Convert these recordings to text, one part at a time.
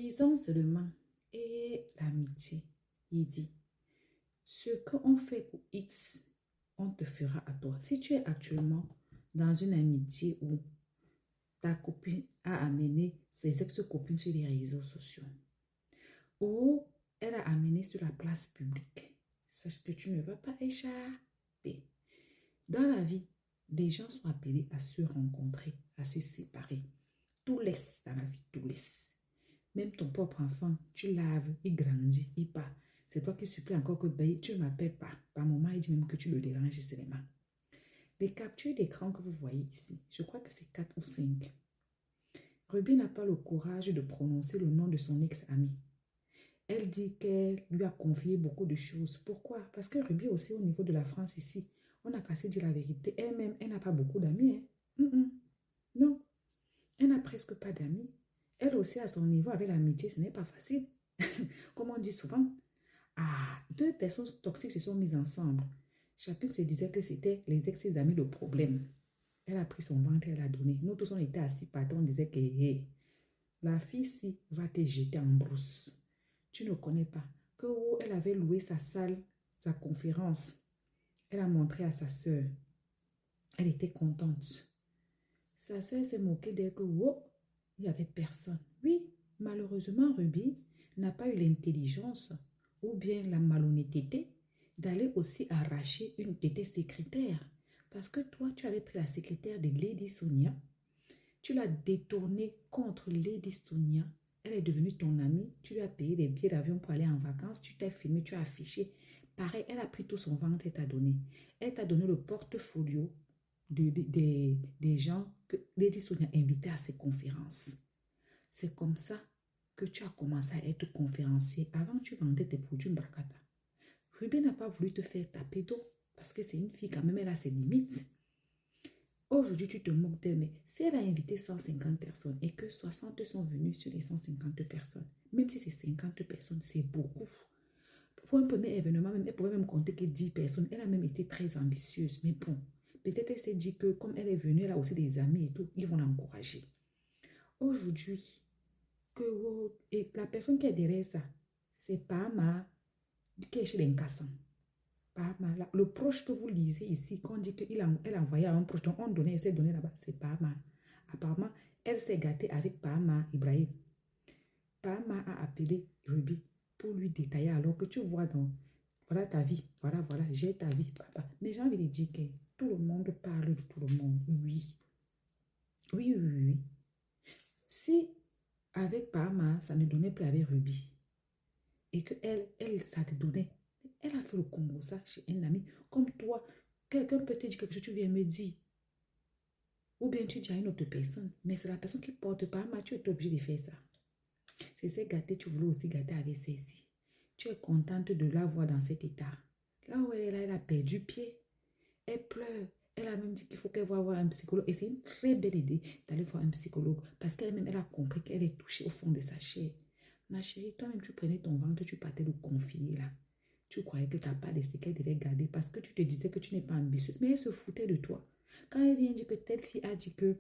Lisons seulement. Et l'amitié, il dit, ce qu'on fait pour X, on te fera à toi. Si tu es actuellement dans une amitié où ta copine a amené ses ex-copines sur les réseaux sociaux, ou elle a amené sur la place publique, sache que tu ne vas pas échapper. Dans la vie, les gens sont appelés à se rencontrer, à se séparer. Tout laisse dans la vie, tout laisse. Même ton propre enfant, tu laves, il grandit, il part. C'est toi qui supplies encore que ben, tu ne m'appelles pas. Par moment, il dit même que tu le déranges seulement. Les captures d'écran que vous voyez ici, je crois que c'est 4 ou 5. Ruby n'a pas le courage de prononcer le nom de son ex-ami. Elle dit qu'elle lui a confié beaucoup de choses. Pourquoi? Parce que Ruby aussi, au niveau de la France ici, on a cassé dire la vérité. Elle-même, elle n'a pas beaucoup d'amis. Non, elle n'a presque pas d'amis. Elle aussi, à son niveau, avec l'amitié, ce n'est pas facile. Comme on dit souvent, deux personnes toxiques se sont mises ensemble. Chacune se disait que c'était les ex-amis le problème. Elle a pris son ventre, elle a donné. Nous tous, on était assis par terre, on disait que hey, la fille-ci va te jeter en brousse. Tu ne connais pas. Que elle avait loué sa salle, sa conférence. Elle a montré à sa sœur. Elle était contente. Sa sœur s'est moquée d'elle que il n'y avait personne. Oui, malheureusement, Ruby n'a pas eu l'intelligence ou bien la malhonnêteté d'aller aussi arracher une de tes secrétaires. Parce que toi, tu avais pris la secrétaire de Lady Sonia. Tu l'as détournée contre Lady Sonia. Elle est devenue ton amie. Tu lui as payé des billets d'avion pour aller en vacances. Tu t'es filmé, tu as affiché. Pareil, elle a pris tout son ventre et t'a donné. Elle t'a donné le portfolio des gens que Lady Sonia invitait à ses conférences. C'est comme ça que tu as commencé à être conférencier. Avant, tu vendais tes produits Mbrakata. Ruby n'a pas voulu te faire taper d'eau parce que c'est une fille quand même, elle a ses limites. Aujourd'hui, tu te moques d'elle, mais si elle a invité 150 personnes et que 60 sont venus sur les 150 personnes, même si c'est 50 personnes, c'est beaucoup. Pour un premier événement, même, elle pouvait même compter que 10 personnes. Elle a même été très ambitieuse, mais bon, peut-être elle s'est dit que comme elle est venue, elle a aussi des amis et tout, ils vont l'encourager. Aujourd'hui, et la personne qui est derrière ça, c'est Pama qui est chez les Nkassans. Pama, le proche que vous lisez ici, qu'on dit qu'elle a envoyé à un proche, donc on donnait, elle s'est donné là-bas, c'est Pama. Apparemment, elle s'est gâtée avec Pama Ibrahim. Pama a appelé Ruby pour lui détailler alors que tu vois donc, voilà ta vie, voilà, j'ai ta vie, papa. Mais j'ai envie de dire que tout le monde parle de tout le monde, oui. Oui. Si avec Pama, ça ne donnait plus avec Ruby, et que elle, ça te donnait, elle a fait le Congo ça chez un ami, comme toi, quelqu'un peut te dire quelque chose, tu viens me dire, ou bien tu dis à une autre personne, mais c'est la personne qui porte Pama, tu es obligé de faire ça. C'est ces gâtés, tu voulais aussi gâter avec celle-ci. Tu es contente de la voir dans cet état. Là où elle est là, elle a perdu pied. Elle pleure. Elle a même dit qu'il faut qu'elle va voir un psychologue. Et c'est une très belle idée d'aller voir un psychologue. Parce qu'elle-même, elle a compris qu'elle est touchée au fond de sa chair. Ma chérie, toi-même, tu prenais ton ventre, tu partais le confier là. Tu croyais que ta part de ce qu'elle devait garder parce que tu te disais que tu n'es pas ambitieuse. Mais elle se foutait de toi. Quand elle vient dire que telle fille a dit que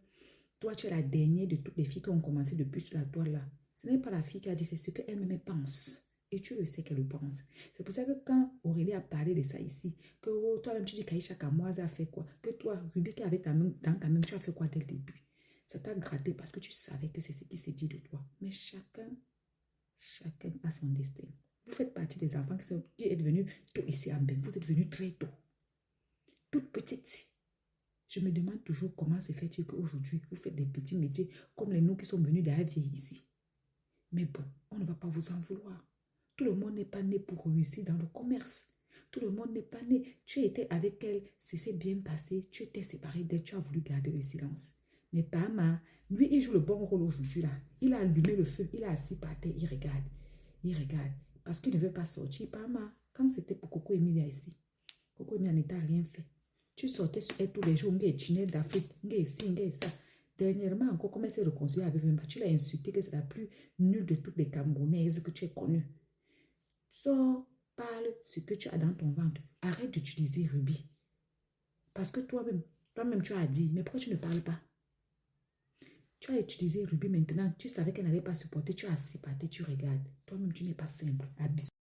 toi, tu es la dernière de toutes les filles qui ont commencé depuis sur la toile là. Ce n'est pas la fille qui a dit, c'est ce qu'elle-même pense. Et tu le sais qu'elle le pense. C'est pour ça que quand Aurélie a parlé de ça ici, que toi-même tu dis qu'Aïcha Kamoise a fait quoi, que toi, Ruby qui avait dans ta main, tu as fait quoi dès le début. Ça t'a gratté parce que tu savais que c'est ce qui s'est dit de toi. Mais chacun a son destin. Vous faites partie des enfants qui est devenu tôt ici en bain. Vous êtes venu très tôt. Toute petite. Je me demande toujours comment se fait-il qu'aujourd'hui, vous faites des petits métiers comme les nous qui sommes venus derrière vieillir ici. Mais bon, on ne va pas vous en vouloir. Tout le monde n'est pas né pour réussir dans le commerce. Tout le monde n'est pas né. Tu étais avec elle, ça s'est bien passé, tu étais séparé d'elle, tu as voulu garder le silence. Mais Pama, lui, il joue le bon rôle aujourd'hui là. Il a allumé le feu, il est assis par terre, il regarde. Il regarde. Parce qu'il ne veut pas sortir. Pama, quand c'était pour Coco Emilia ici, Coco Emilia n'était rien fait. Tu sortais sur elle tous les jours, on est d'Afrique, on est ici, on est ça. Dernièrement, encore, comme elle s'est réconciliée avec lui, tu l'as insulté que c'est la plus nulle de toutes les Camerounaises que tu aies connues. Sors, parle ce que tu as dans ton ventre. Arrête d'utiliser Ruby. Parce que toi-même, tu as dit, mais pourquoi tu ne parles pas? Tu as utilisé Ruby maintenant, tu savais qu'elle n'allait pas supporter, tu as assis par terre, tu regardes. Toi-même, tu n'es pas simple. Abusé.